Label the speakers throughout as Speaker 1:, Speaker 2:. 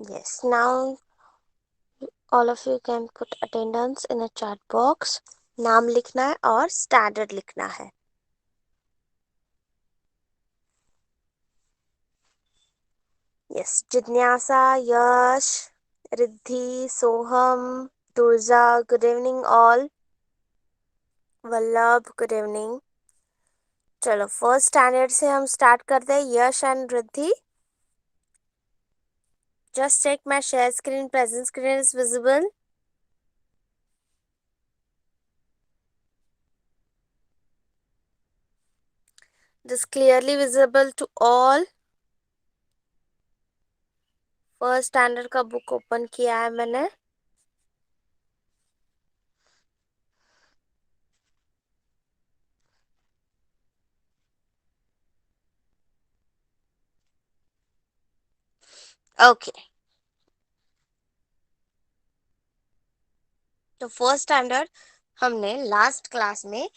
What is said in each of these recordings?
Speaker 1: Yes, now all of you can put attendance in a chat box. नाम लिखना है और स्टैंडर्ड लिखना है. Yes, जिज्ञासा, Yash, Riddhi, Soham, Turja, good evening all. Vallabh, good evening. चलो फर्स्ट स्टैंडर्ड से हम स्टार्ट करते हैं. Yash and Riddhi. Just check my share screen, present screen is visible. This clearly visible to all. First standard का बुक ओपन किया है मैंने. ओके, तो फर्स्ट स्टैंडर्ड हमने लास्ट क्लास में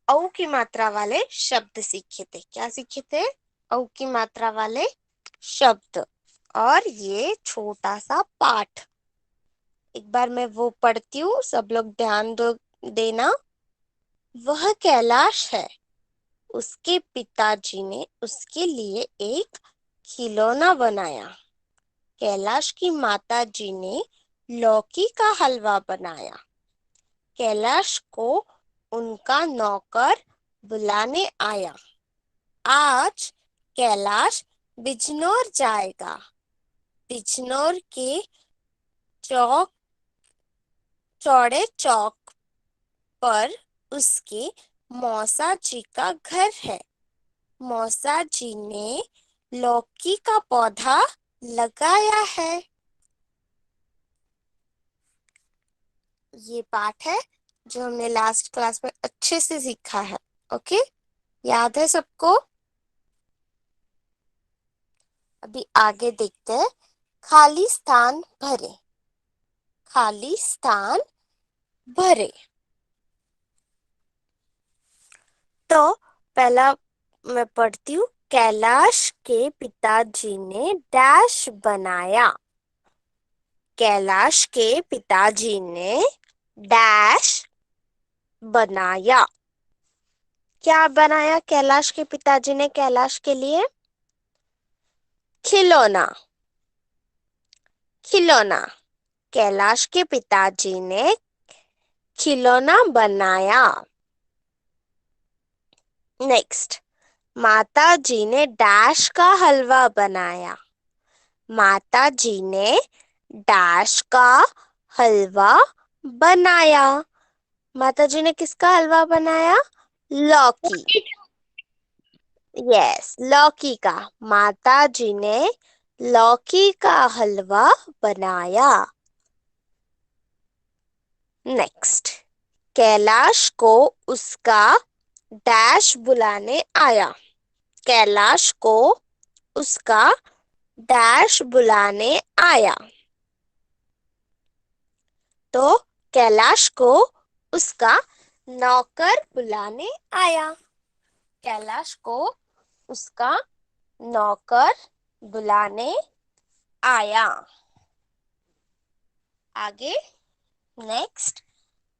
Speaker 1: औ की मात्रा वाले शब्द सीखे थे. क्या सीखे थे? औ की मात्रा वाले शब्द. और ये छोटा सा पाठ एक बार मैं वो पढ़ती हूँ, सब लोग ध्यान दो देना. वह कैलाश है, उसके पिताजी ने उसके लिए एक खिलौना बनाया. कैलाश की माता जी ने लौकी का हलवा बनाया. कैलाश को उनका नौकर बुलाने आया. आज कैलाश बिजनौर जाएगा. बिजनौर के चौड़े चौक पर उसके मौसा जी का घर है. मौसा जी ने लौकी का पौधा लगाया है. ये पाठ है जो हमने लास्ट क्लास में अच्छे से सीखा है. ओके, याद है सबको? अभी आगे देखते हैं. खाली स्थान भरे. खाली स्थान भरे. तो पहला मैं पढ़ती हूँ. कैलाश के पिताजी ने डैश बनाया. कैलाश के पिताजी ने डैश बनाया. क्या बनाया कैलाश के पिताजी ने कैलाश के लिए? खिलौना. खिलौना. कैलाश के पिताजी ने खिलौना बनाया. नेक्स्ट, माता जी ने डैश का हलवा बनाया. माता जी ने डैश का हलवा बनाया. माता जी ने किसका हलवा बनाया? लौकी. यस, लौकी का. माता जी ने लौकी का हलवा बनाया. नेक्स्ट, कैलाश को उसका डैश बुलाने आया. कैलाश को उसका डैश बुलाने आया. तो कैलाश को उसका नौकर बुलाने आया. कैलाश को उसका नौकर बुलाने आया. आगे नेक्स्ट,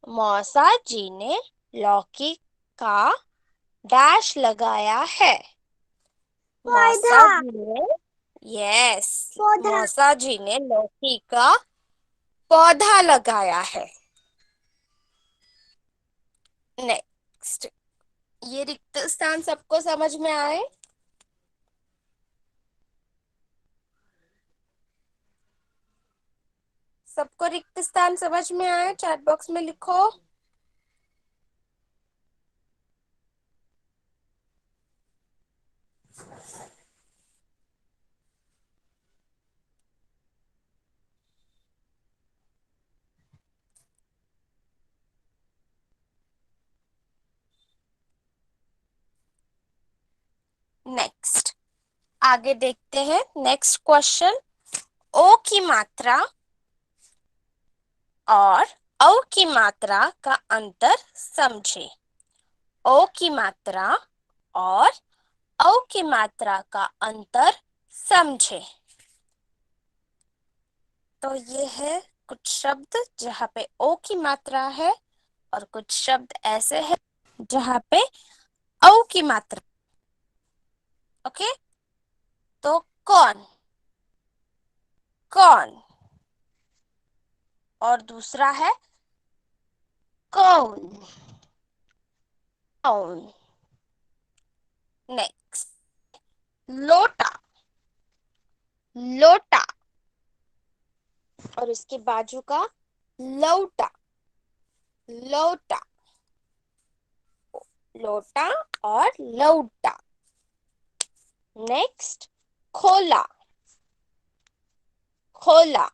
Speaker 1: मौसा जी ने लौकी का डैश लगाया है. मौसा जी ने यस मौसा जी ने लौकी का पौधा लगाया है. नेक्स्ट, ये रिक्त स्थान सबको समझ में आए? सबको रिक्त स्थान समझ में आए? चैट बॉक्स में लिखो. नेक्स्ट, आगे देखते हैं. नेक्स्ट क्वेश्चन, ओ की मात्रा और औ की मात्रा का अंतर समझे. ओ की मात्रा और औ की मात्रा का अंतर समझे. तो ये है कुछ शब्द जहाँ पे ओ की मात्रा है और कुछ शब्द ऐसे हैं जहाँ पे औ की मात्रा। ओके, तो कौन, कौन, और दूसरा है कौन, कौन। नेक्स्ट, लोटा, लोटा, और इसके बाजू का लौटा, लौटा, लोटा और लौटा। नेक्स्ट, खोला, खोला,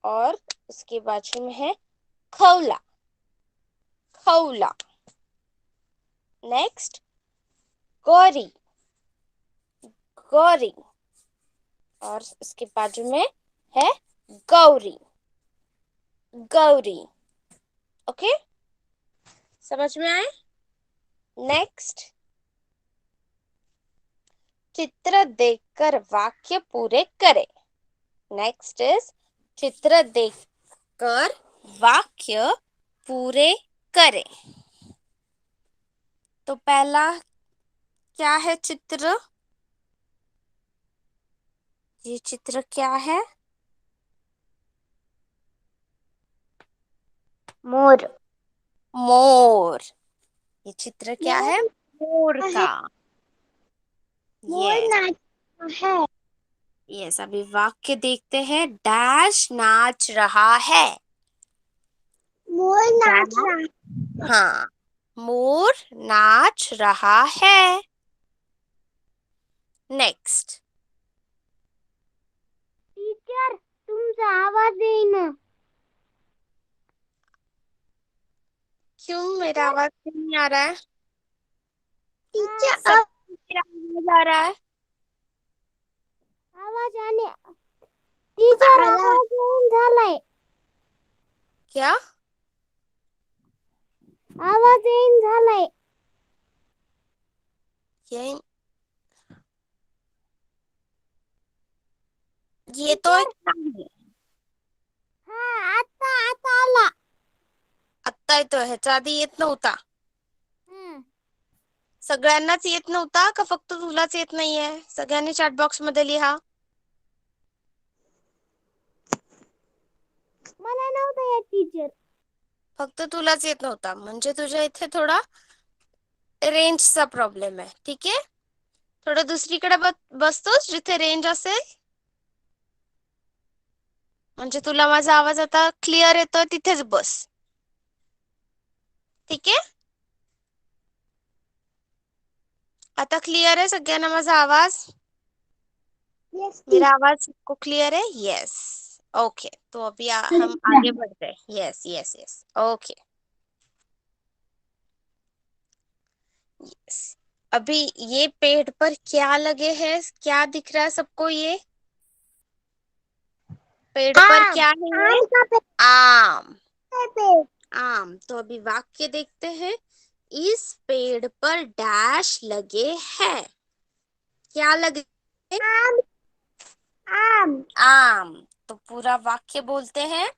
Speaker 1: और उसके बाजू में है खौला, खौला। नेक्स्ट, गौरी, गौरी, और उसके बाजू में है गौरी, गौरी। ओके, समझ में आए? नेक्स्ट, चित्र देखकर वाक्य पूरे करें। नेक्स्ट इज चित्र देखकर वाक्य पूरे करें। तो पहला क्या है चित्र? ये चित्र क्या है?
Speaker 2: मोर,
Speaker 1: मोर। ये चित्र क्या है? मोर
Speaker 2: है।
Speaker 1: का।
Speaker 2: मोर
Speaker 1: यस,
Speaker 2: नाचता है।
Speaker 1: यस। अभी वाक्य देखते हैं। डैश नाच रहा है।
Speaker 2: मोर नाच
Speaker 1: डैश,
Speaker 2: रहा है।
Speaker 1: हाँ, मोर नाच रहा है। नेक्स्ट,
Speaker 2: टीचर तुमसे आवाज देना।
Speaker 1: क्यों मेरा आवाज क्यों नहीं आ रहा है?
Speaker 2: टीचर
Speaker 1: सब
Speaker 2: अब
Speaker 1: मेरा आवाज आ रहा है?
Speaker 2: आवाज आने। टीचर आवाज येईन झालाय।
Speaker 1: क्या?
Speaker 2: आवाज येईन झालाय।
Speaker 1: ये तो एक आहे.
Speaker 2: हा आता आता आला.
Speaker 1: आत्ता येतोय, ह्याच्या आधी येत नव्हता.
Speaker 2: हम्म.
Speaker 1: सगळ्यांनाच येत नव्हता का फक्त तुलाच येत नाहीये? सगळ्यांनी चॅट बॉक्स मध्ये लिहा.
Speaker 2: मला नव्हतं येत टीचर.
Speaker 1: फक्त तुलाच येत नव्हता, म्हणजे तुझ्या इथे थोडा रेंजचा प्रॉब्लेम आहे. ठीक आहे, थोडं दुसरीकडे बसतोस जिथे रेंज असेल, म्हणजे तुला माझा आवाज आता क्लिअर येतोय तिथेच बस. ठीक आहे, आता क्लिअर है सगळ्यांना माझा आवाज? मेरा आवाज सबको क्लियर है? Yes, okay. तो अभी हम आगे बढ़ते हैं. Yes yes yes, okay, yes. अभी ये पेड़ पर क्या लगे हैं? क्या दिख रहा है सबको? ये पेड़ पर क्या है? ये
Speaker 2: आम का
Speaker 1: आम,
Speaker 2: पेड़।
Speaker 1: आम। तो अभी वाक्य देखते हैं। इस पेड़ पर डैश लगे हैं। क्या लगे?
Speaker 2: आम आम
Speaker 1: आम। तो पूरा वाक्य बोलते हैं।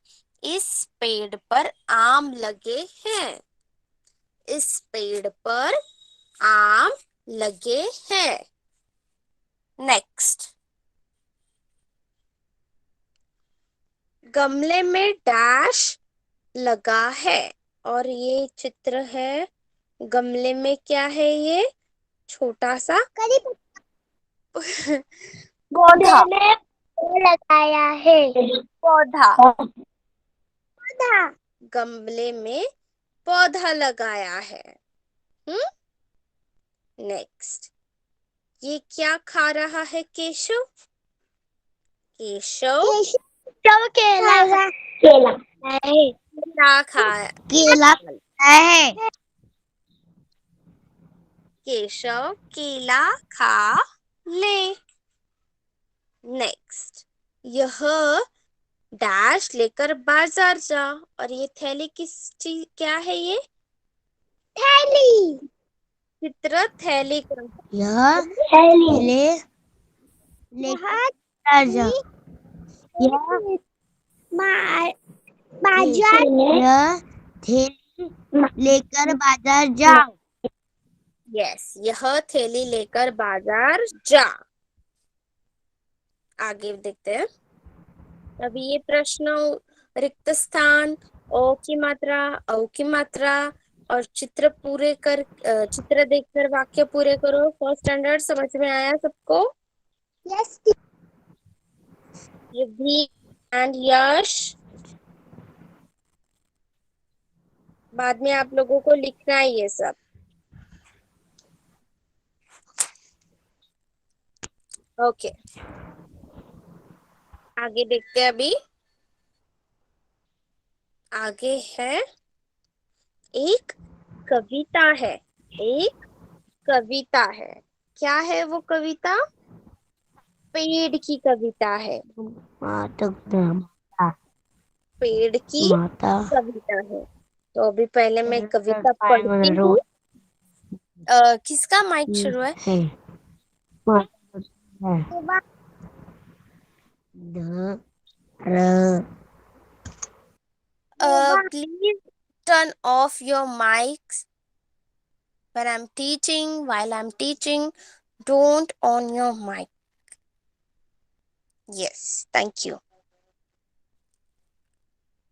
Speaker 1: इस पेड़ पर आम लगे हैं। इस पेड़ पर आम लगे हैं। नेक्स्ट, गमले में डैश लगा है। और ये चित्र है, गमले में क्या है? ये छोटा सा
Speaker 2: करीब
Speaker 1: पौधा,
Speaker 2: में पेड़ लगाया है।
Speaker 1: पौधा।
Speaker 2: पौधा
Speaker 1: गमले में पौधा लगाया है। नेक्स्ट, ये क्या खा रहा है केशव? केशव
Speaker 2: केशव केला केला है।
Speaker 1: क्या खा
Speaker 2: केला है।
Speaker 1: केशव केला खा ले। नेक्स्ट, यह डैश लेकर बाजार जा। और ये थैली किस चीज, क्या है ये?
Speaker 2: थैली।
Speaker 1: चित्र थैली का।
Speaker 2: यह थैली ले लेकर जा। यह बाजार यह थैली लेकर बाजार जाओ।
Speaker 1: यस, यह थैली लेकर बाजार जा। आगे देखते हैं। अभी ये प्रश्न रिक्त स्थान, ओ की मात्रा, औ की मात्रा और चित्र चित्र देखकर वाक्य पूरे करो। फर्स्ट स्टैंडर्ड समझ में आया सबको?
Speaker 2: यस।
Speaker 1: रिद्धि एंड यश, बाद में आप लोगों को लिखना है ये सब। ओके, आगे देखते हैं। अभी आगे है एक कविता है। एक कविता है। क्या है वो कविता? पेड़ की कविता है। पेड़ की
Speaker 2: माता
Speaker 1: कविता है। तो अभी पहले मैं कविता पढ़ती हूँ। किसका माइक शुरू है? Please turn off your mics when I'm teaching. While I'm teaching, don't on your mic. Yes, thank you.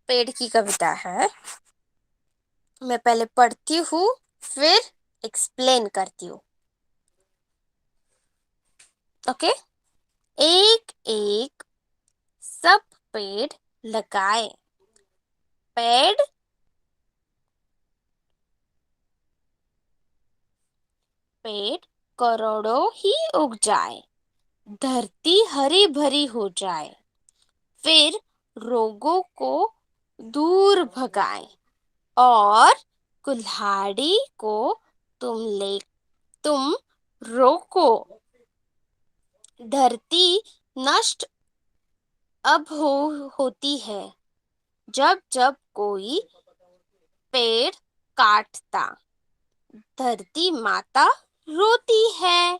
Speaker 1: पेड़ की कविता है। मैं पहले पढ़ती हूँ, फिर एक्सप्लेन करती हूँ। ओके? एक एक सब पेड़ लगाए, पेड़ पेड़ करोड़ों ही उग जाए, धरती हरी भरी हो जाए, फिर रोगों को दूर भगाए और कुल्हाड़ी को तुम रोको। धरती नष्ट अब होती है जब जब कोई पेड़ काटता, धरती माता रोती है।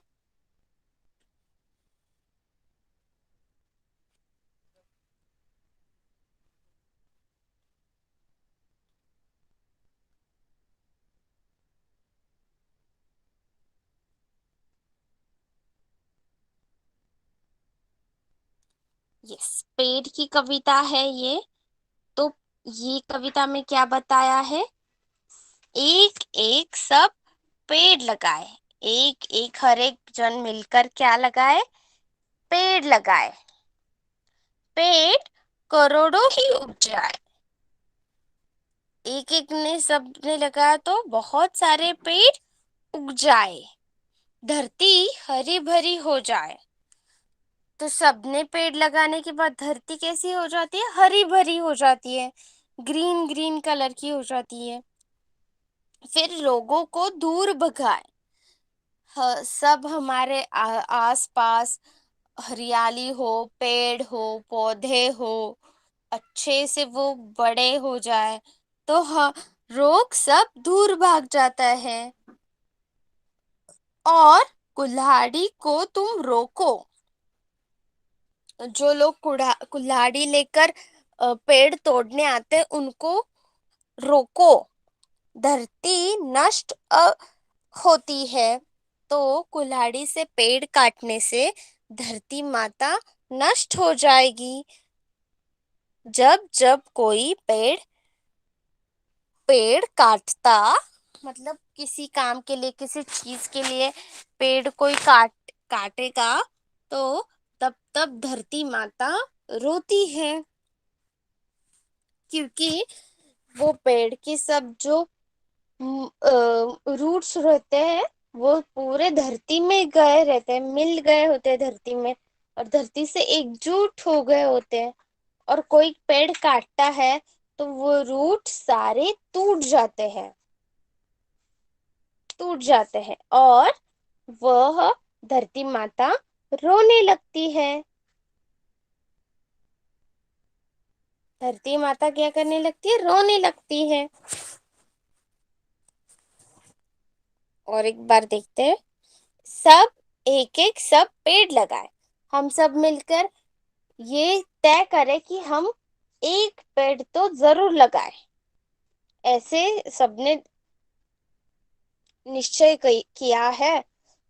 Speaker 1: यस, पेड़ की कविता है ये। तो ये कविता में क्या बताया है? एक एक सब पेड़ लगाए। एक एक हर एक जन मिलकर क्या लगाए? पेड़ लगाए। पेड़ करोड़ों ही उग जाए। एक एक ने सबने लगाया तो बहुत सारे पेड़ उग जाए, धरती हरी भरी हो जाए। तो सबने पेड़ लगाने के बाद धरती कैसी हो जाती है? हरी भरी हो जाती है, ग्रीन ग्रीन कलर की हो जाती है। फिर लोगों को दूर भगाए। सब हमारे आस पास हरियाली हो, पेड़ हो, पौधे हो, अच्छे से वो बड़े हो जाए तो रोग सब दूर भाग जाता है। और कुल्हाड़ी को तुम रोको। जो लोग कुल्हाड़ी लेकर पेड़ तोड़ने आते हैं उनको रोको। धरती नष्ट होती है, तो कुल्हाड़ी से पेड़ काटने से धरती माता नष्ट हो जाएगी। जब जब कोई पेड़ काटता, मतलब किसी काम के लिए, किसी चीज के लिए पेड़ कोई काटेगा तो तब तब धरती माता रोती है, क्योंकि वो पेड़ की सब जो रूट्स रहते हैं वो पूरे धरती में गए रहते हैं, मिल गए होते हैं धरती में, और धरती से एकजुट हो गए होते हैं। और कोई पेड़ काटता है तो वो रूट सारे टूट जाते हैं और वह धरती माता रोने लगती है। धरती माता क्या करने लगती है? रोने लगती है। और एक बार देखते हैं। सब एक एक सब पेड़ लगाए। हम सब मिलकर ये तय करें कि हम एक पेड़ तो जरूर लगाए, ऐसे सबने निश्चय किया है।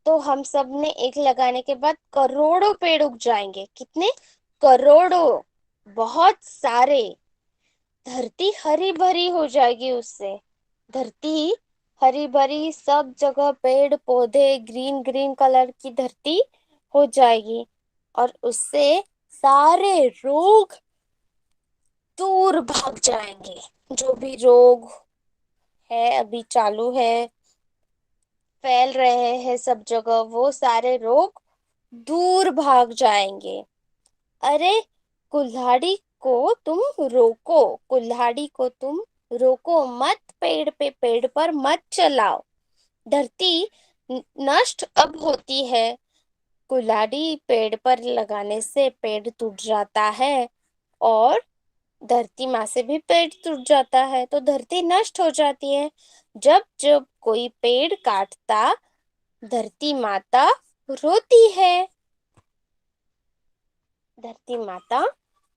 Speaker 1: तो हम सब ने एक लगाने के बाद करोड़ों पेड़ उग जाएंगे। कितने? करोड़ों, बहुत सारे। धरती हरी भरी हो जाएगी उससे। धरती हरी भरी, सब जगह पेड़ पौधे, ग्रीन ग्रीन कलर की धरती हो जाएगी। और उससे सारे रोग दूर भाग जाएंगे। जो भी रोग है अभी चालू है, फैल रहे हैं सब जगह, वो सारे रोग दूर भाग जाएंगे। अरे कुल्हाड़ी को तुम रोको, कुल्हाड़ी को तुम रोको मत, पेड़ पर मत चलाओ। धरती नष्ट अब होती है। कुल्हाड़ी पेड़ पर लगाने से पेड़ टूट जाता है, और धरती माँ से भी पेड़ टूट जाता है तो धरती नष्ट हो जाती है। जब जब कोई पेड़ काटता, धरती माता रोती है। धरती माता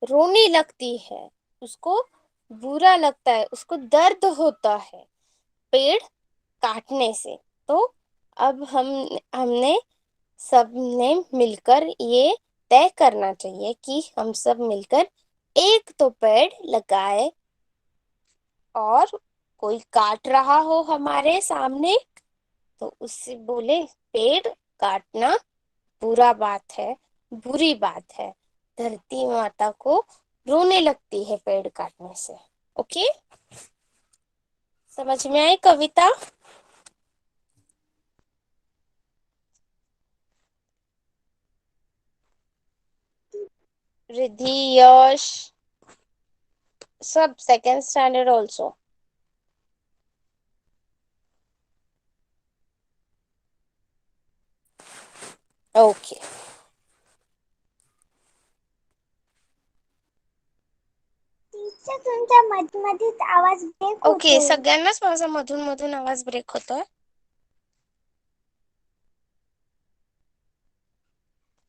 Speaker 1: रोने लगती है, उसको बुरा लगता है, उसको दर्द होता है पेड़ काटने से। तो अब हमने सबने मिलकर ये तय करना चाहिए कि हम सब मिलकर एक तो पेड़ लगाए। और कोई काट रहा हो हमारे सामने तो उससे बोले, पेड़ काटना बुरा बात है, बुरी बात है। धरती माता को रोने लगती है पेड़ काटने से। ओके, समझ में आई कविता? रिद्धि, यश, सब second standard also. Okay
Speaker 2: teacher तुमचा मधीच आवाज ब्रेक
Speaker 1: ओके,
Speaker 2: होतो.
Speaker 1: सगळ्यांनाच माझा मधून मधून आवाज ब्रेक होतोय।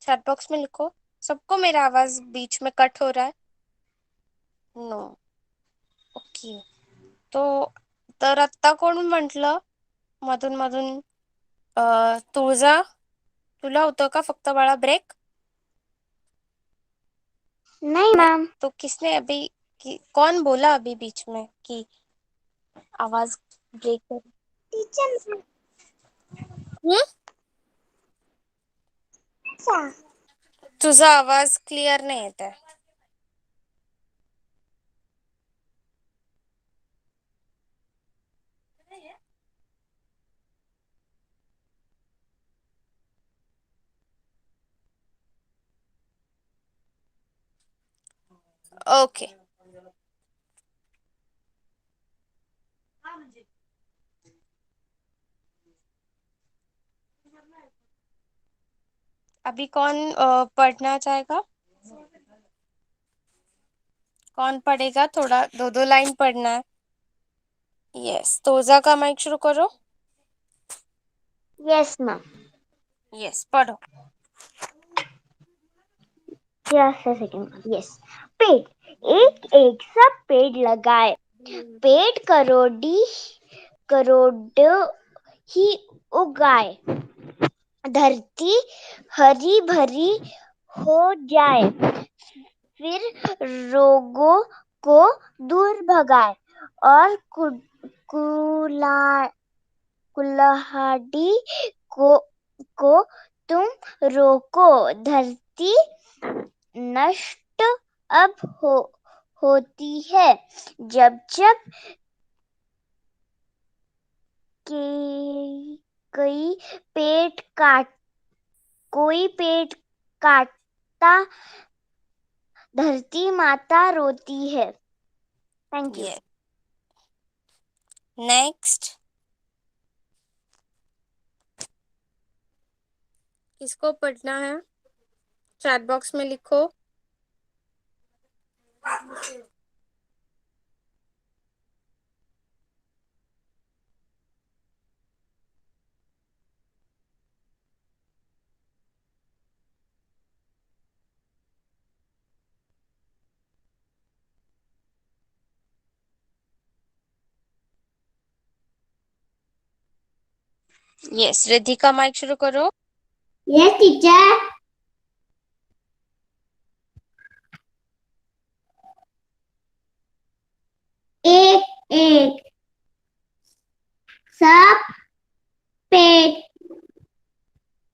Speaker 1: चैट बॉक्स में लिखो, सबको मेरा आवाज बीच में कट हो रहा है? नो। ओके, तो तर आत्ता कोण म्हटलं मधून मधून? तुळजा, तुला होतं का फक्त बाळा ब्रेक?
Speaker 2: नहीं
Speaker 1: नहीं,
Speaker 2: मैम.
Speaker 1: तो किसने अभी कौन बोला अभी बीच में कि आवाज ब्रेक हो?
Speaker 2: टीचर
Speaker 1: हम्म? तुझा आवाज क्लिअर नाही येत आहे। ओके, अभी कौन पढ़ना चाहेगा? कौन पढ़ेगा? थोड़ा दो दो लाइन पढ़ना है। यस, तोजा का माइक शुरू करो।
Speaker 2: Yes ma'am.
Speaker 1: यस, पढ़ो।
Speaker 2: Just a second. यस. पेड़, एक एक सब पेड़ लगाए. पेड़ करोड़ ही उगाए. धरती हरी भरी हो जाए. फिर रोगों को दूर भगाए. और कुल्हाड़ी को तुम रोको. धरती नष्ट अब होती है. जब जब के कई पेड़ काट कोई पेड़ काटता, धरती माता रोती है. Thank you.
Speaker 1: ये नेक्स्ट, किसको पढ़ना है? चैट बॉक्स में लिखो। यस, रिधिका माइक शुरू करो।
Speaker 2: Yes teacher. एक एक सब पेड़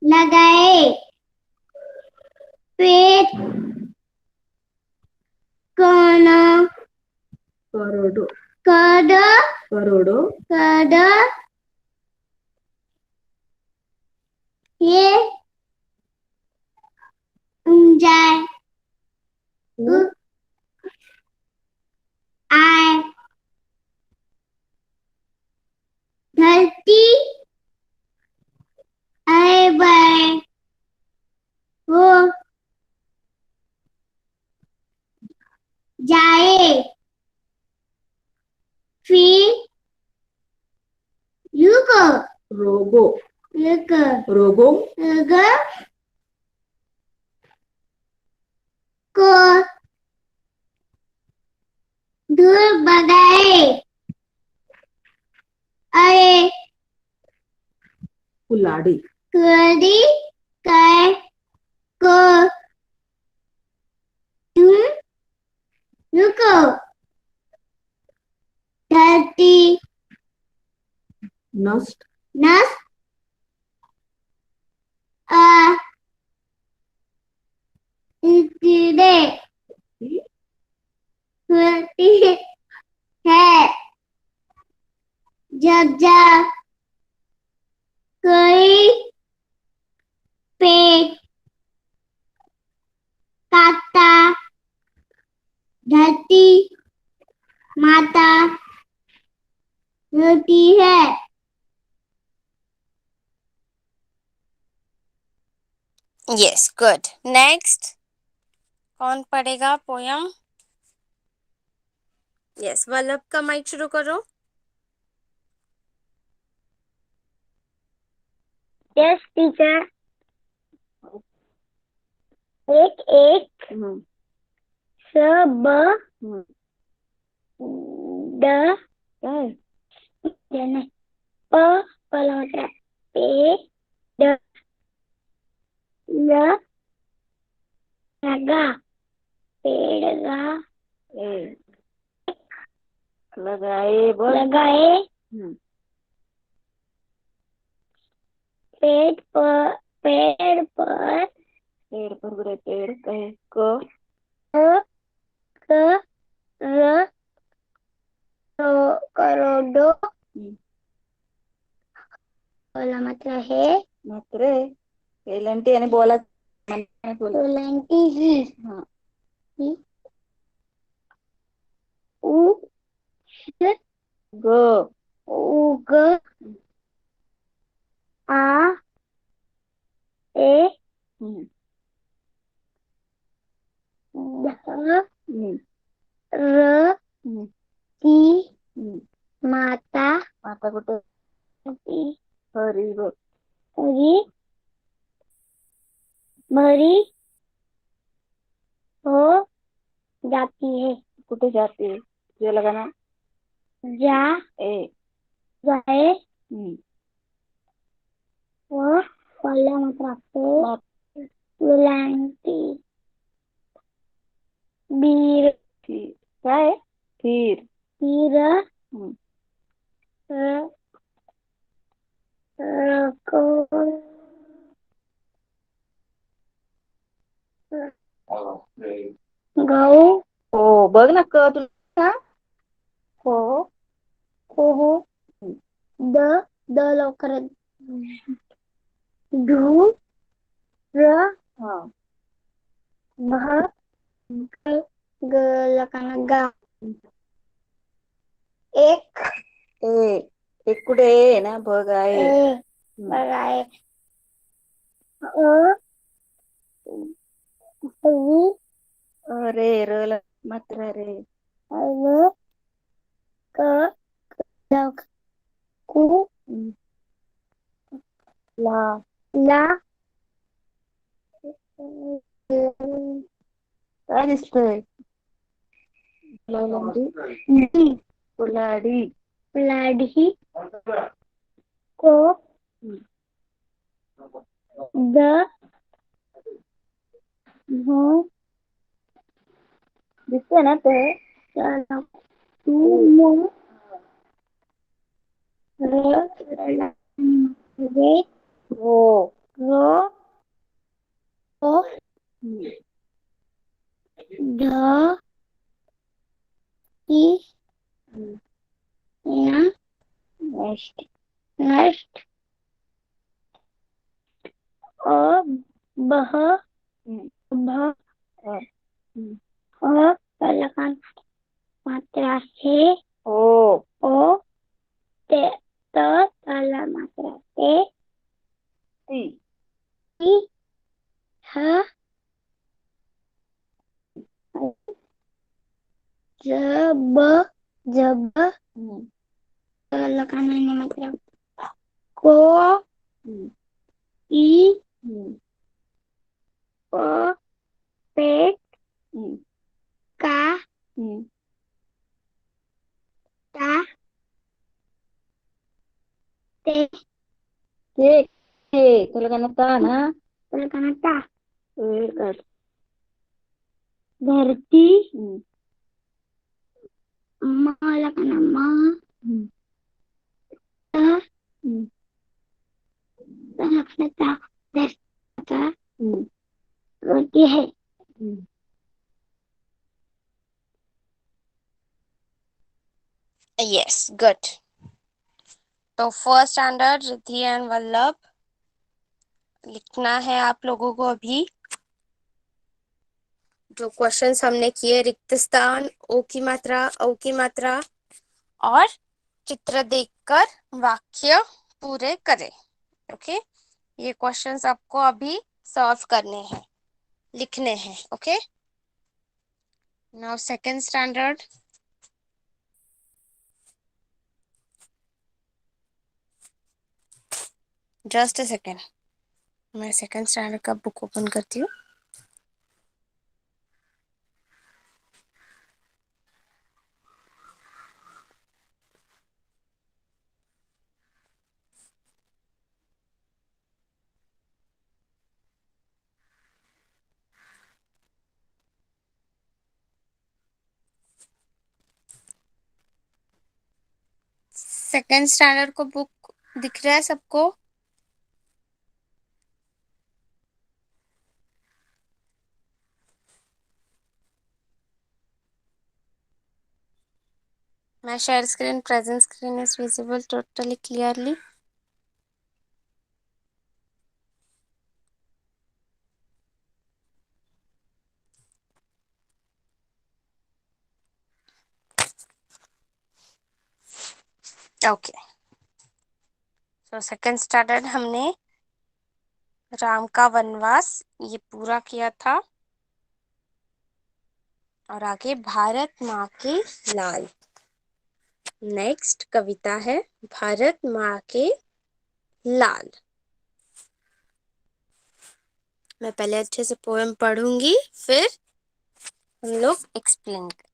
Speaker 2: लगाए, पेड़ करोड़ों करोड़ों करोड़ों करोड़ों ये जाए आए धरती आए बाए हो जाए, फिर रुको रोगो रुको रोगो रोगो को दूर भगाए, आए कुलाड़ी कुलाड़ी काय को तुम रुको, धरती नष्ट नष्ट आ इसलिए होती है जब जब कोई पेड़ काटता धरती माता रोती है।
Speaker 1: Yes, good. नेक्स्ट कौन पढ़ेगा पोयम? यस, वल्लभ का माइक शुरू करो।
Speaker 2: Yes teacher. एक एक सब द प पलौटा पे द ल लगा पेड़ लगाए लगाए पेड़ कहे को क र करोड़ो बोला मात्रा है मात्रे एलांटी आणि बोला एलांटी ही हाँ उ ग उग आ ए ध र ती माता माता कुठे हरी हरी भरी हो जाती है। कुठे जाती है? ये लगाना जा ए जाए वो पहला मात्रा पे विलांटी बीर क्या है? फिर को गहू हो बघ ना क तुला हो हो द द लवकर धू र भ ग लकाना गा एक एक कुठे आहे ना बघ आहे बघ आहे अरे र मात्रा रे क कु ला ला काय दिसतंय? कुलाडी कुलाडी को द हो दिखते ना तो चलो तुम रे रो ओ ध ई या नेक्स्ट नेक्स्ट अ बह भ पहला कान मात्रा से ओ ते त पहला मात्रा से ती ह जब जब पहला कान मात्रा को ई ओ पेट का ता ते
Speaker 3: तेलंगाना ना
Speaker 2: पहला ता धरती माला का नाम माँ ता ता रोटी है
Speaker 1: यस गुड। तो first standard Riddhi and Vallabh लिखना है आप लोगों को अभी। जो क्वेश्चंस हमने किए, रिक्त स्थान, ओ की मात्रा, औ की मात्रा और चित्र देखकर वाक्य पूरे करें। ओके, ये क्वेश्चंस आपको अभी सॉल्व करने हैं, लिखने हैं। Okay, now second standard. Just a second, मैं सेकंड स्टैंडर्ड का बुक ओपन करती हूँ। सेकंड स्टैंडर्ड को बुक दिख रहा है सबको? My share screen, present screen is visible totally clearly. Okay, तो सेकंड स्टैंडर्ड हमने राम का वनवास ये पूरा किया था। और आगे भारत माँ के लाल। नेक्स्ट कविता है भारत माँ के लाल। मैं पहले अच्छे से पोएम पढ़ूंगी, फिर हम लोग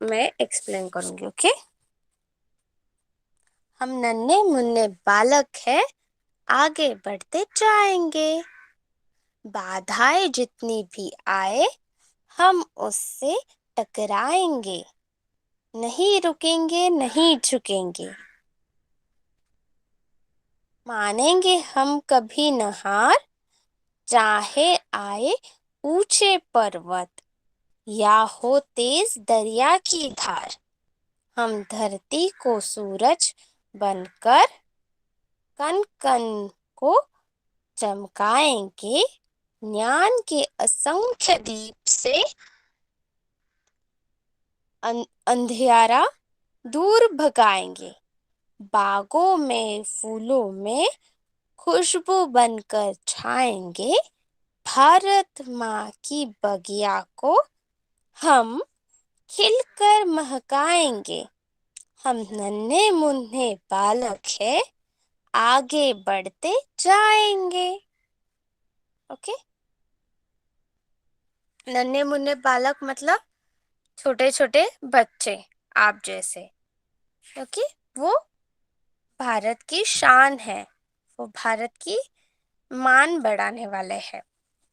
Speaker 1: मैं एक्सप्लेन करूंगी। ओके, हम नन्हे मुन्ने बालक है, आगे बढ़ते जाएंगे। बाधाएं जितनी भी आए, हम उससे टकराएंगे। नहीं रुकेंगे, नहीं झुकेंगे। मानेंगे हम कभी न हार, चाहे आए ऊंचे पर्वत या हो तेज दरिया की धार। हम धरती को सूरज बनकर कण कण को चमकाएंगे। ज्ञान के असंख्य दीप से अंधियारा दूर भगाएंगे। बागों में फूलों में खुशबू बनकर छाएंगे। भारत माँ की बगिया को हम खिलकर महकाएंगे। हम नन्हे मुन्ने बालक है, आगे बढ़ते जाएंगे। ओके, नन्हे मुन्ने बालक मतलब छोटे छोटे बच्चे, आप जैसे। ओके, वो भारत की शान है। वो भारत की मान बढ़ाने वाले हैं।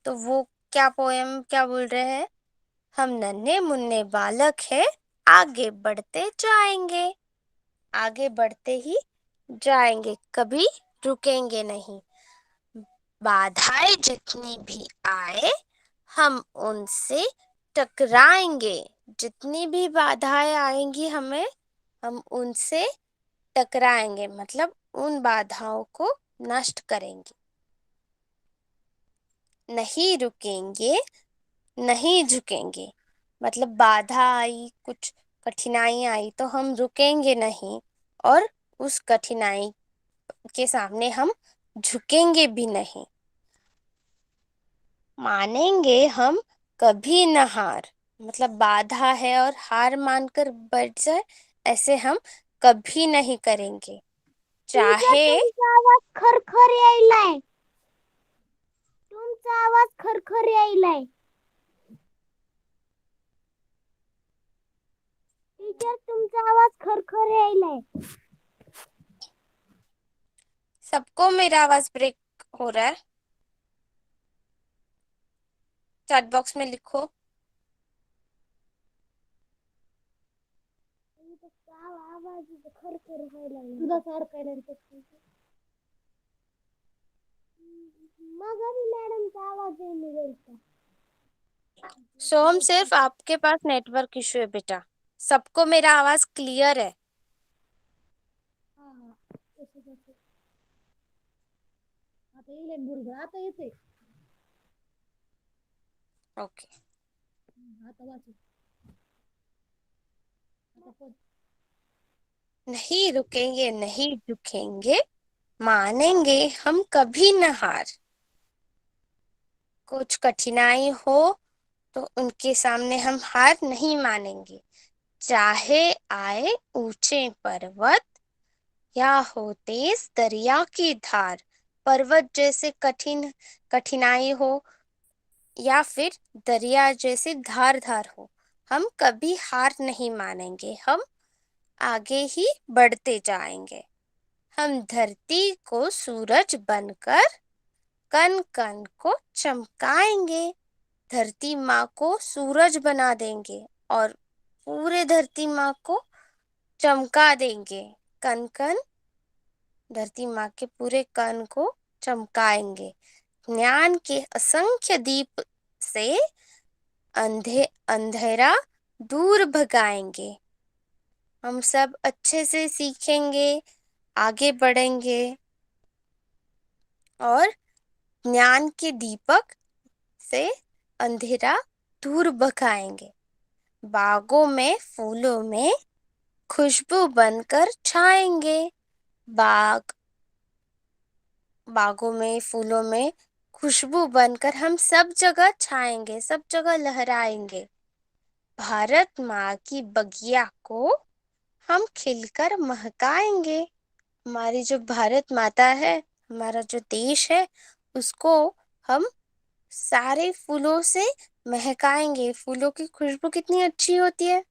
Speaker 1: तो वो क्या पोयम क्या बोल रहे हैं? हम नन्हे मुन्ने बालक हैं, आगे बढ़ते जाएंगे, आगे बढ़ते ही जाएंगे, कभी रुकेंगे नहीं। बाधाएं जितनी भी आए हम उनसे टकराएंगे। जितनी भी बाधाएं आएंगी हमें, हम उनसे टकराएंगे, मतलब उन बाधाओं को नष्ट करेंगे। नहीं रुकेंगे, नहीं झुकेंगे, मतलब बाधा आई, कुछ कठिनाई आई तो हम रुकेंगे नहीं, और उस कठिनाई के सामने हम झुकेंगे भी नहीं। मानेंगे हम कभी न हार, मतलब बाधा है और हार मानकर बैठ जाए, ऐसे हम कभी नहीं करेंगे। चाहे
Speaker 2: तुमचा आवाज खरखर यायलाय. तुमचा आवाज खरखर यायलाय. टीचर तुमचा आवाज खरखर यायलाय.
Speaker 1: सबको मेरा आवाज ब्रेक हो रहा है? चैट बॉक्स में लिखो।
Speaker 2: आवाज खरखर व्हायलाय. तुला सारखं यायलाय. मग आणि मॅडमचा आवाज येईल.
Speaker 1: सोम, सिर्फ आपके पास नेटवर्क इशू है बेटा, सबको मेरा आवाज क्लियर है।
Speaker 2: आता येईल मुलगा, आता येते.
Speaker 1: ओके।
Speaker 2: आता वाचू.
Speaker 1: नहीं रुकेंगे, नहीं झुकेंगे, मानेंगे हम कभी न हार। कुछ कठिनाई हो तो उनके सामने हम हार नहीं मानेंगे। चाहे आए ऊंचे पर्वत या हो तेज दरिया की धार, पर्वत जैसे कठिनाई हो या फिर दरिया जैसे धार हो, हम कभी हार नहीं मानेंगे, हम आगे ही बढ़ते जाएंगे। हम धरती को सूरज बनकर कण कण को चमकाएंगे। धरती माँ को सूरज बना देंगे और पूरे धरती माँ को चमका देंगे। कण कण धरती माँ के पूरे कण को चमकाएंगे। ज्ञान के असंख्य दीप से अंधेरा दूर भगाएंगे। हम सब अच्छे से सीखेंगे, आगे बढ़ेंगे और ज्ञान के दीपक से अंधेरा दूर भगाएंगे। बागों में फूलों में खुशबू बनकर छाएंगे। बागों में फूलों में खुशबू बनकर हम सब जगह छाएंगे, सब जगह लहराएंगे। भारत माँ की बगिया को हम खिलकर महकाएंगे। हमारी जो भारत माता है, हमारा जो देश है, उसको हम सारे फूलों से महकाएंगे। फूलों की खुशबू कितनी अच्छी होती है,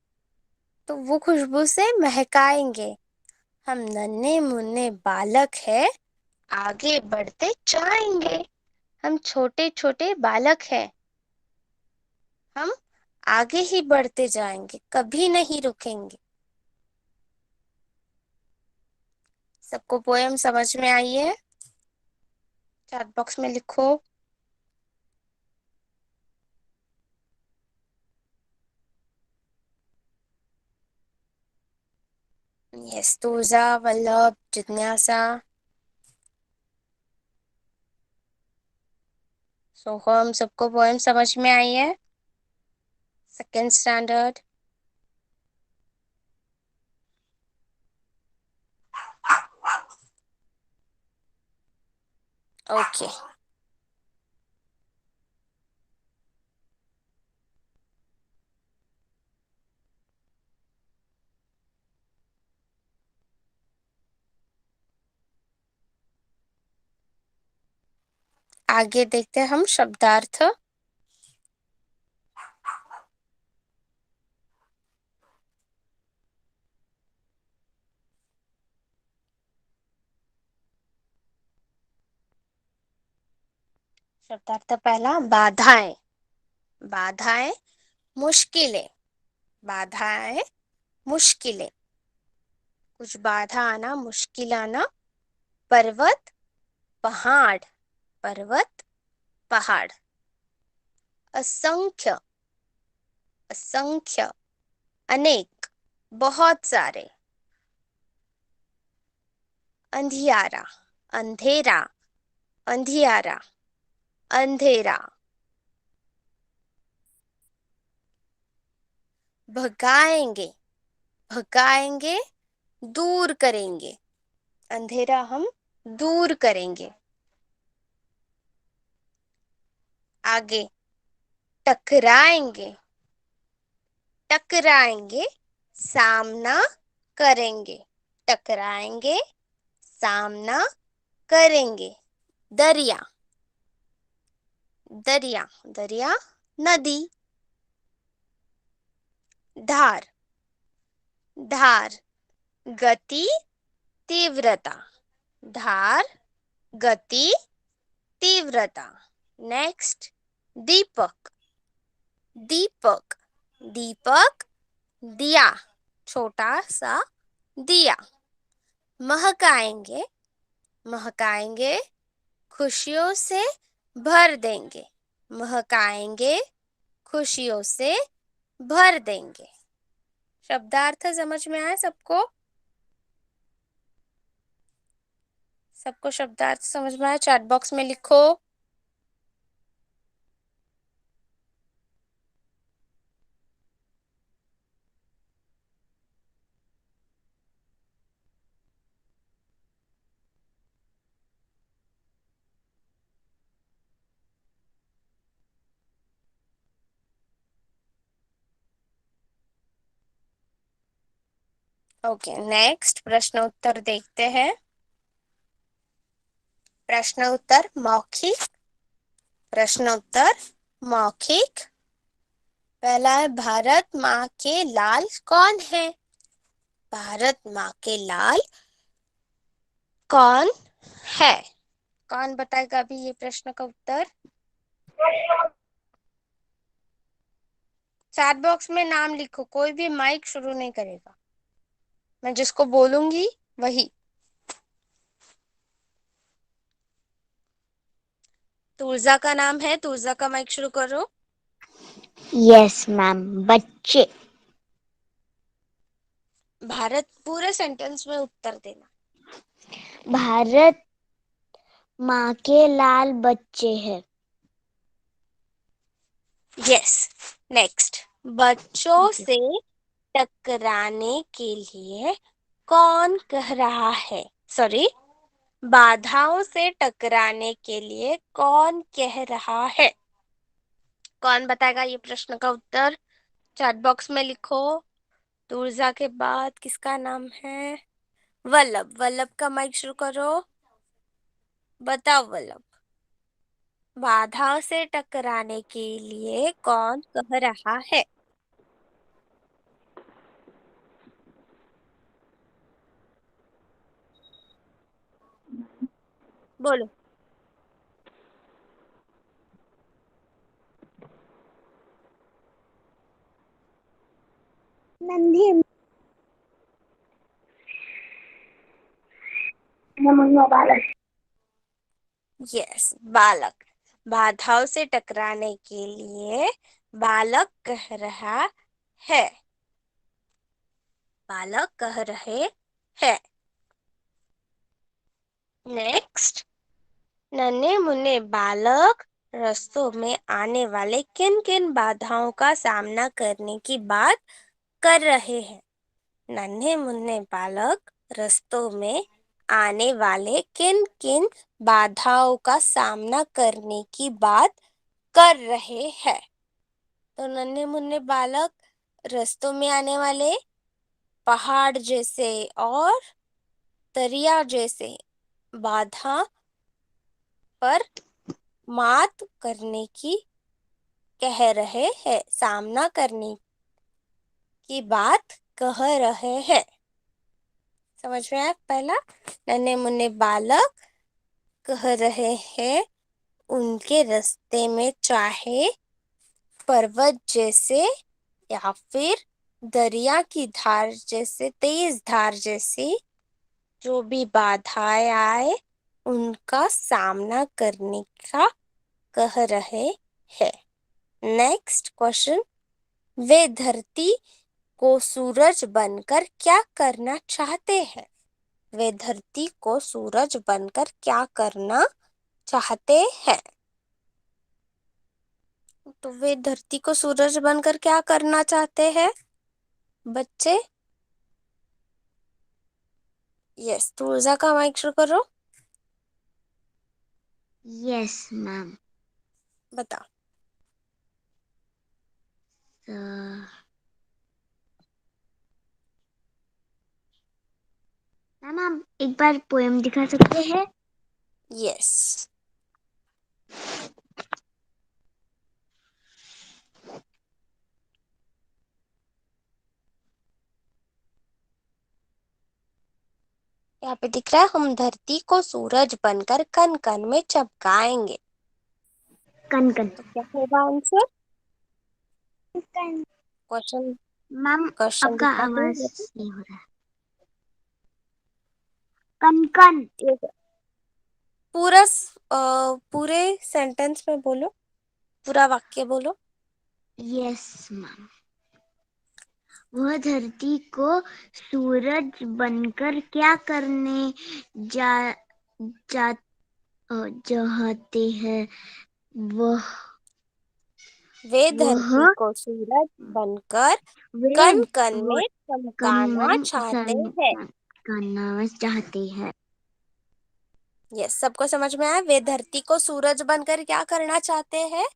Speaker 1: तो वो खुशबू से महकाएंगे। हम नन्हे मुन्ने बालक है, आगे बढ़ते जाएंगे। हम छोटे छोटे बालक हैं, हम आगे ही बढ़ते जाएंगे, कभी नहीं रुकेंगे। सबको पोयम समझ में आई है? चैट बॉक्स में लिखो। यस, तुळजा, वल्लभ, जिज्ञासा, सोहम, सबको पोयम समझ में आई है? Second standard. ओके। आगे देखते हैं हम शब्दार्थ। शब्दार्थ पहला बाधाएं, बाधाएं मुश्किलें, बाधाएं मुश्किलें, कुछ बाधा आना, मुश्किल आना। पर्वत पहाड़, पर्वत पहाड़। असंख्य, असंख्य अनेक, बहुत सारे। अंधियारा, अंधेरा, अंधियारा, अंधेरा। भगाएंगे, भगाएंगे, दूर करेंगे, अंधेरा हम दूर करेंगे। आगे टकराएंगे, टकराएंगे, सामना करेंगे, टकराएंगे, सामना करेंगे। दरिया, दरिया, दरिया नदी। धार, धार गति तीव्रता, धार गति तीव्रता। नेक्स्ट दीपक, दीपक, दीपक दिया, छोटा सा दिया। महकाएंगे, महकाएंगे, खुशियों से भर देंगे, महकाएंगे, खुशियों से भर देंगे। शब्दार्थ समझ में आया सबको? सबको शब्दार्थ समझ में आया? चैट बॉक्स में लिखो। ओके, नेक्स्ट प्रश्न उत्तर देखते हैं। प्रश्न उत्तर मौखिक, प्रश्न उत्तर मौखिक। पहला है, भारत माँ के लाल कौन है? भारत माँ के लाल कौन है? कौन बताएगा अभी ये प्रश्न का उत्तर? चैट बॉक्स में नाम लिखो, कोई भी माइक शुरू नहीं करेगा, मैं जिसको बोलूंगी वही। तुलजा का नाम है, तुलजा का माइक शुरू करो।
Speaker 2: यस मैम, बच्चे।
Speaker 1: भारत पूरे सेंटेंस में उत्तर देना।
Speaker 2: भारत माँ के लाल बच्चे हैं।
Speaker 1: यस। नेक्स्ट, बच्चों से टकराने के लिए कौन कह रहा है? सॉरी, बाधाओं से टकराने के लिए कौन कह रहा है? कौन बताएगा ये प्रश्न का उत्तर? चैट बॉक्स में लिखो। तुलजा के बाद किसका नाम है? वल्लभ, वल्लभ का माइक शुरू करो। बताओ वल्लभ, बाधाओं से टकराने के लिए कौन कह रहा है? बोलो।
Speaker 2: नन्ही बालक।
Speaker 1: यस, बालक। बाधाओं से टकराने के लिए बालक कह रहा है, बालक कह रहे हैं। नेक्स्ट, नन्हे मुन्ने बालक रास्तों में आने वाले किन किन बाधाओं का सामना करने की बात कर रहे हैं? नन्हे मुन्ने बालक रास्तों में आने वाले किन किन बाधाओं का सामना करने की बात कर रहे हैं? तो नन्हे मुन्ने बालक रास्तों में आने वाले पहाड़ जैसे और दरिया जैसे बाधा पर मात करने की कह रहे हैं, सामना करने की बात कह रहे हैं। समझ में आया? पहला, नन्हे मुन्ने बालक कह रहे हैं उनके रास्ते में चाहे पर्वत जैसे या फिर दरिया की धार जैसे तेज धार जैसी जो भी बाधाएं आए उनका सामना करने का कह रहे हैं। नेक्स्ट क्वेश्चन, वे धरती को सूरज बनकर क्या करना चाहते हैं? वे धरती को सूरज बनकर क्या करना चाहते हैं? तो वे धरती को सूरज बनकर क्या करना चाहते हैं बच्चे? यस, तुलजा का माइक शुरू करो।
Speaker 2: Yes ma'am.
Speaker 1: बता।
Speaker 2: मैम आप एक बार पोएम दिखा सकते हैं?
Speaker 1: यस, यहाँ पे दिख रहा है, हम धरती को सूरज बनकर कन कन में चमकाएंगे।
Speaker 2: कन कन।
Speaker 1: तो क्या होगा आंसर?
Speaker 2: कन।
Speaker 1: क्वेश्चन
Speaker 2: मैम
Speaker 1: क्वेश्चन
Speaker 2: आपका
Speaker 1: दिखा दो
Speaker 2: आवाज
Speaker 1: मुझे।
Speaker 2: नहीं हो रहा। कन कन।
Speaker 1: पूरा पूरे सेंटेंस में बोलो, पूरा वाक्य बोलो।
Speaker 2: Yes ma'am. वह धरती को सूरज बनकर क्या करने जा जा चाहते हैं? वह
Speaker 1: वे
Speaker 2: वह
Speaker 1: धरती को सूरज बनकर
Speaker 2: वे
Speaker 1: कन कन
Speaker 2: वो
Speaker 1: में चमकाना चाहते हैं।
Speaker 2: करना चाहते हैं।
Speaker 1: यस, सबको समझ में आया? वे धरती को सूरज बनकर क्या करना चाहते हैं?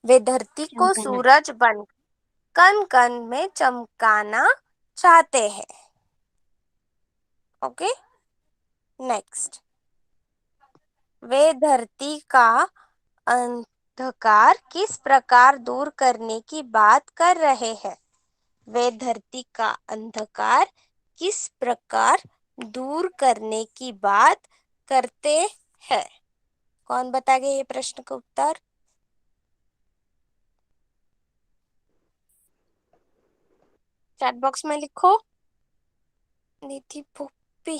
Speaker 1: वे धरती को
Speaker 2: चमकाना।
Speaker 1: सूरज बन कन कन में चमकाना चाहते हैं। ओके, नेक्स्ट, वे धरती का अंधकार किस प्रकार दूर करने की बात कर रहे हैं? वे धरती का अंधकार किस प्रकार दूर करने की बात करते हैं? कौन बताएगा ये प्रश्न का उत्तर? चैट बॉक्स में लिखो। निधि पोपी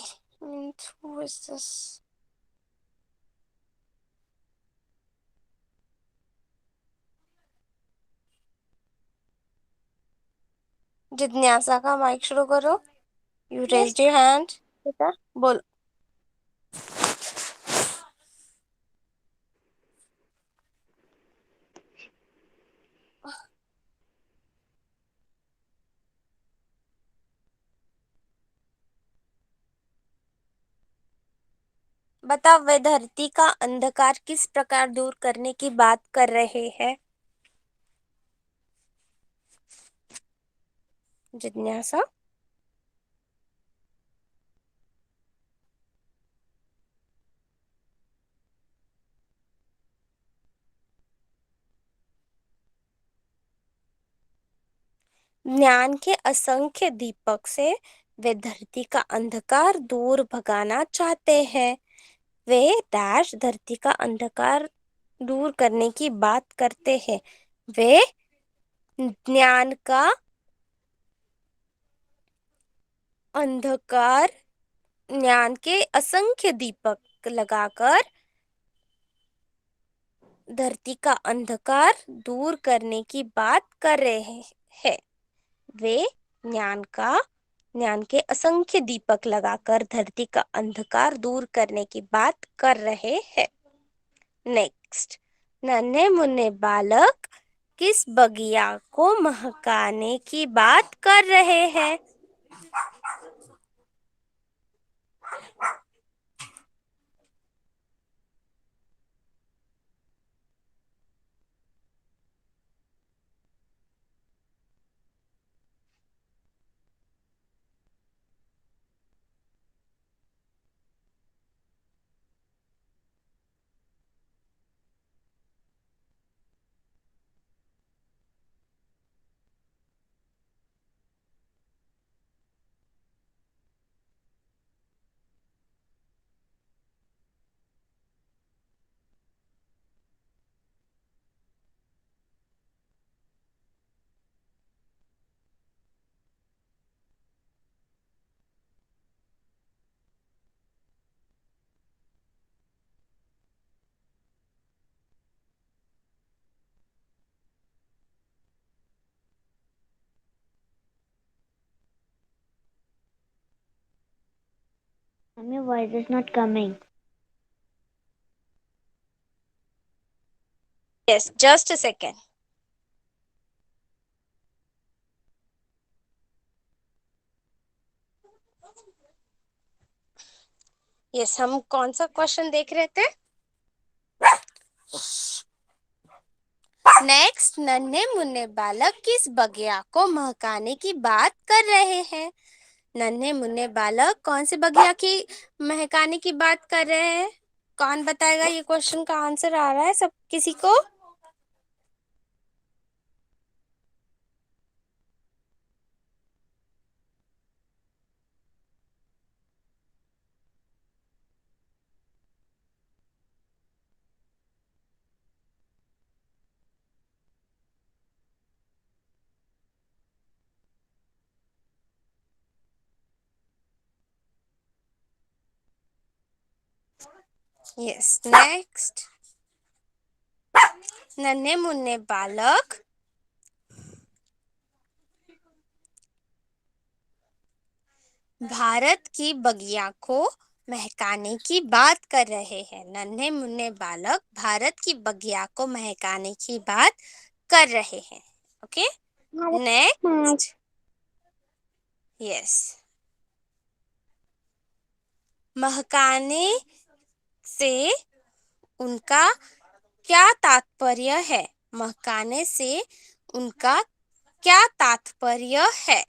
Speaker 1: जिज्ञासा का माइक शुरू करो। यू रेज्ड योर हैंड बेटा, बोलो। बताओ, वे धरती का अंधकार किस प्रकार दूर करने की बात कर रहे हैं? जिज्ञासा। ज्ञान के असंख्य दीपक से वे धरती का अंधकार दूर भगाना चाहते हैं। वे डैश धरती का अंधकार दूर करने की बात करते हैं। वे ज्ञान का अंधकार, ज्ञान के असंख्य दीपक लगाकर धरती का अंधकार दूर करने की बात कर रहे हैं। वे ज्ञान के असंख्य दीपक लगाकर धरती का अंधकार दूर करने की बात कर रहे हैं। नेक्स्ट, नन्हे मुन्ने बालक किस बगिया को महकाने की बात कर रहे हैं?
Speaker 2: Mommy, voice is not coming.
Speaker 1: Yes, just a second. Yes, हम कौन सा क्वेश्चन देख रहे थे? नेक्स्ट, नन्हे मुन्ने बालक किस बगिया को महकाने की बात कर रहे हैं? नन्हे मुन्ने बालक कौन से बगिया की महकाने की बात कर रहे हैं? कौन बताएगा? ये क्वेश्चन का आंसर आ रहा है सब किसी को? यस, नेक्स्ट, नन्हे मुन्ने बालक भारत की बगिया को महकाने की बात कर रहे हैं। नन्हे मुन्ने बालक भारत की बगिया को महकाने की बात कर रहे हैं। ओके, नेक्स्ट, यस, महकाने से उनका क्या तात्पर्य है? महकाने से उनका क्या तात्पर्य है?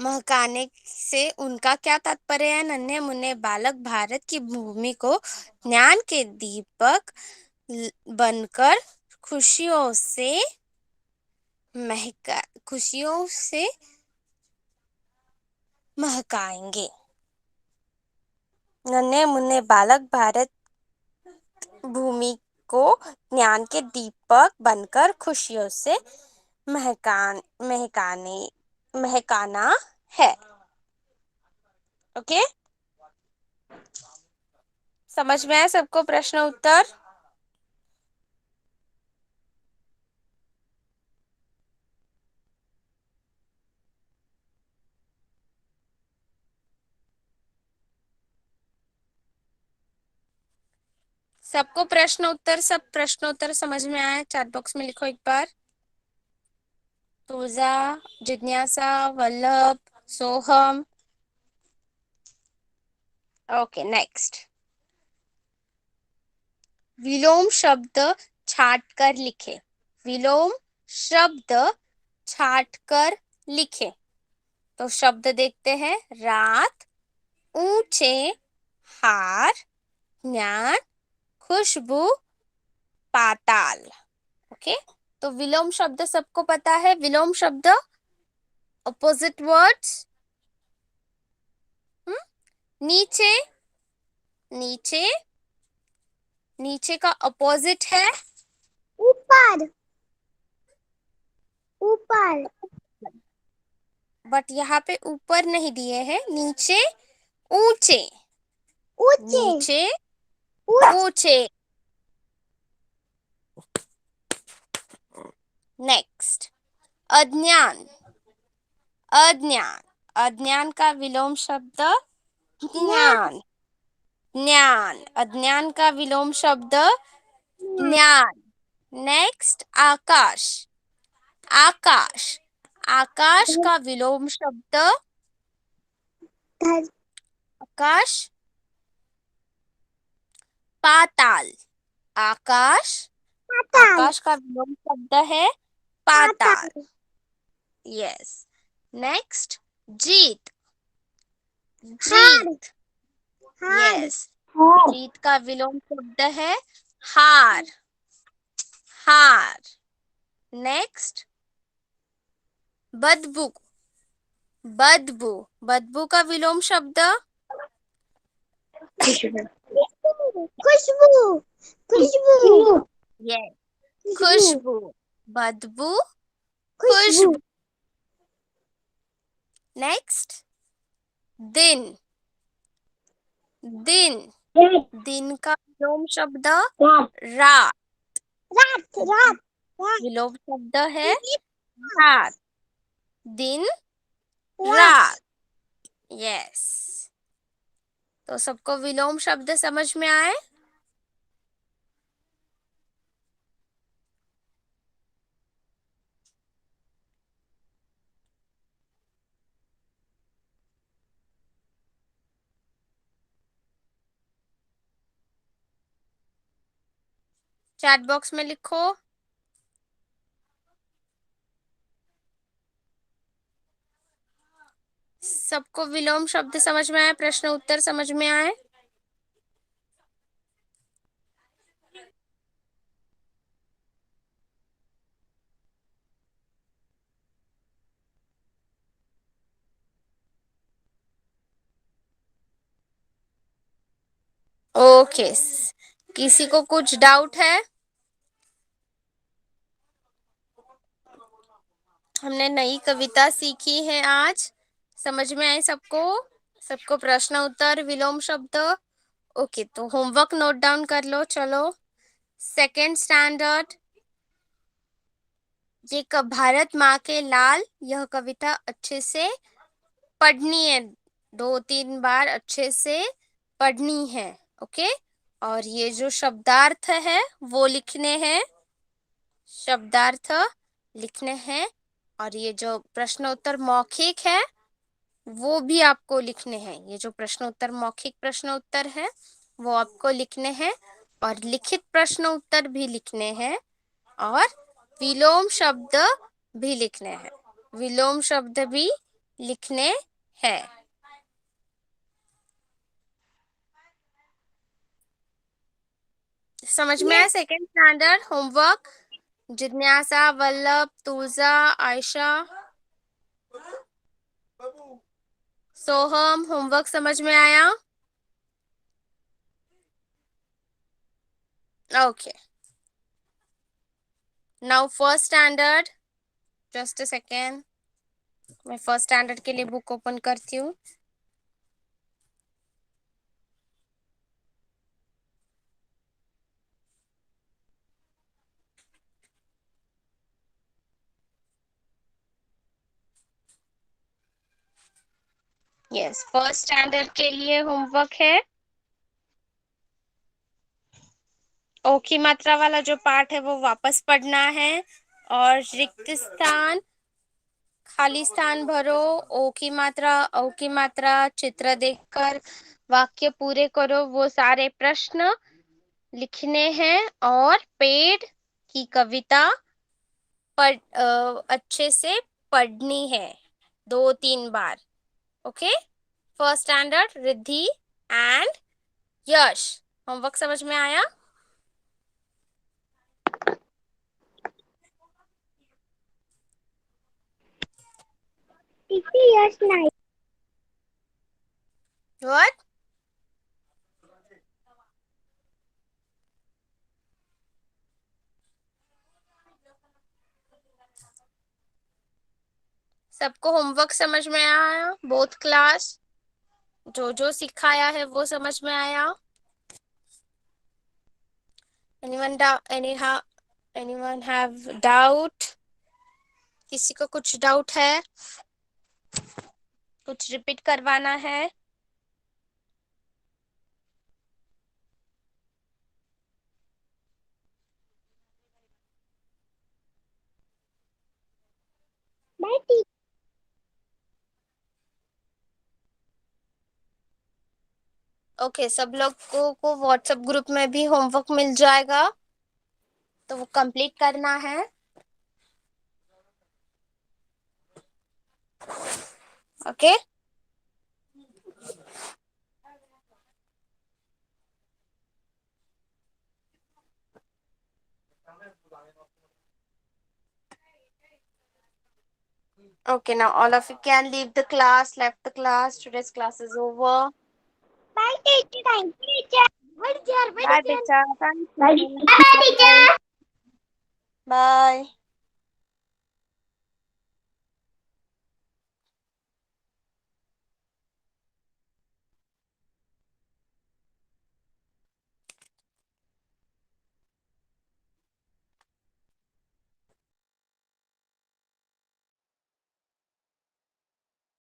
Speaker 1: महकाने से उनका क्या तात्पर्य है? नन्हे मुन्ने बालक भारत की भूमि को ज्ञान के दीपक बनकर खुशियों से महकाएंगे। नन्हे मुन्ने बालक भारत भूमि को ज्ञान के दीपक बनकर खुशियों से महकाना है। ओके, समझ में आया सबको प्रश्न उत्तर? सबको सब प्रश्न उत्तर समझ में आया? चैट बॉक्स में लिखो एक बार। तुलजा, जिज्ञासा, वल्लभ, सोहम। ओके, नेक्स्ट, विलोम शब्द छाट कर लिखे। विलोम शब्द छाट कर लिखे। तो शब्द देखते हैं, रात, ऊंचे, हार, ज्ञान, खुशबू, पाताल। ओके, तो विलोम शब्द सबको पता है। विलोम शब्द अपोजिट वर्ड्स, नीचे, नीचे, नीचे का अपोजिट है
Speaker 2: ऊपर, ऊपर,
Speaker 1: बट यहाँ पे ऊपर नहीं दिए हैं। नीचे, ऊंचे,
Speaker 2: ऊंचे,
Speaker 1: नीचे, ऊंचे। नेक्स्ट, अज्ञान, अज्ञान, अज्ञान का विलोम शब्द ज्ञान, ज्ञान, अज्ञान का विलोम शब्द ज्ञान। नेक्स्ट, आकाश, आकाश, आकाश का विलोम शब्द आकाश, पाताल, आकाश, आकाश का विलोम शब्द है पाताल। यस, नेक्स्ट, जीत, जीत, यस, जीत का विलोम शब्द है हार, हार। नेक्स्ट, बदबू, बदबू, बदबू का विलोम शब्द
Speaker 2: खुशबू, खुशबू, खुशबू,
Speaker 1: यस, खुशबू, बदबू, खुशबू। नेक्स्ट, दिन, दिन, दिन का विलोम शब्द
Speaker 2: रात
Speaker 1: रात,
Speaker 2: रात रात
Speaker 1: विलोम शब्द है रात, दिन रात। यस, तो सबको विलोम शब्द समझ में आए? चैट बॉक्स में लिखो। सबको विलोम शब्द समझ में आए, प्रश्न उत्तर समझ में आए? ओके, किसी को कुछ डाउट है? हमने नई कविता सीखी है आज, समझ में आए सबको? सबको प्रश्न उत्तर विलोम शब्द? ओके, तो होमवर्क नोट डाउन कर लो। चलो, सेकेंड स्टैंडर्ड, ये भारत माँ के लाल, यह कविता अच्छे से पढ़नी है, 2-3 बार अच्छे से पढ़नी है। ओके, और ये जो शब्दार्थ है वो लिखने हैं, शब्दार्थ लिखने हैं, और ये जो प्रश्न उत्तर मौखिक है वो भी आपको लिखने हैं। ये जो प्रश्न उत्तर मौखिक प्रश्न उत्तर है वो आपको लिखने हैं, और लिखित प्रश्न उत्तर भी लिखने हैं, और विलोम शब्द भी लिखने हैं, विलोम शब्द भी लिखने हैं। समझ में आया? सेकेंड स्टैंडर्ड होमवर्क, जिज्ञासा, वल्लभ, तुलजा, आयशा, सोहम, होमवर्क समझ में आया? Okay, now first standard, just a second, मैं फर्स्ट स्टैंडर्ड के लिए बुक ओपन करती हूँ। यस, फर्स्ट स्टैंडर्ड के लिए होमवर्क है, ओ की मात्रा वाला जो पार्ट है वो वापस पढ़ना है, और रिक्त स्थान, खाली स्थान भरो, ओ की मात्रा, औ की मात्रा, चित्र देखकर वाक्य पूरे करो, वो सारे प्रश्न लिखने हैं, और पेड़ की कविता अच्छे से पढ़नी है 2-3 बार। Okay, first standard Riddhi and Yash, homework समझ में आया?
Speaker 2: यश नहीं
Speaker 1: What? सबको होमवर्क समझ में आया? बोथ क्लास जो जो सिखाया है वो समझ में आया? anyone have doubt? किसी को कुछ डाउट है? कुछ रिपीट करवाना है? ओके, सब लोग को व्हाट्सएप ग्रुप में भी होमवर्क मिल जाएगा, तो वो कंप्लीट करना है। Okay, okay, now all of you can leave the class, left the class. Today's class is over.
Speaker 2: Bye teacher, thank you teacher.
Speaker 1: Bye, Becha. Thank
Speaker 2: Bye
Speaker 1: you.
Speaker 2: teacher.
Speaker 1: Bye.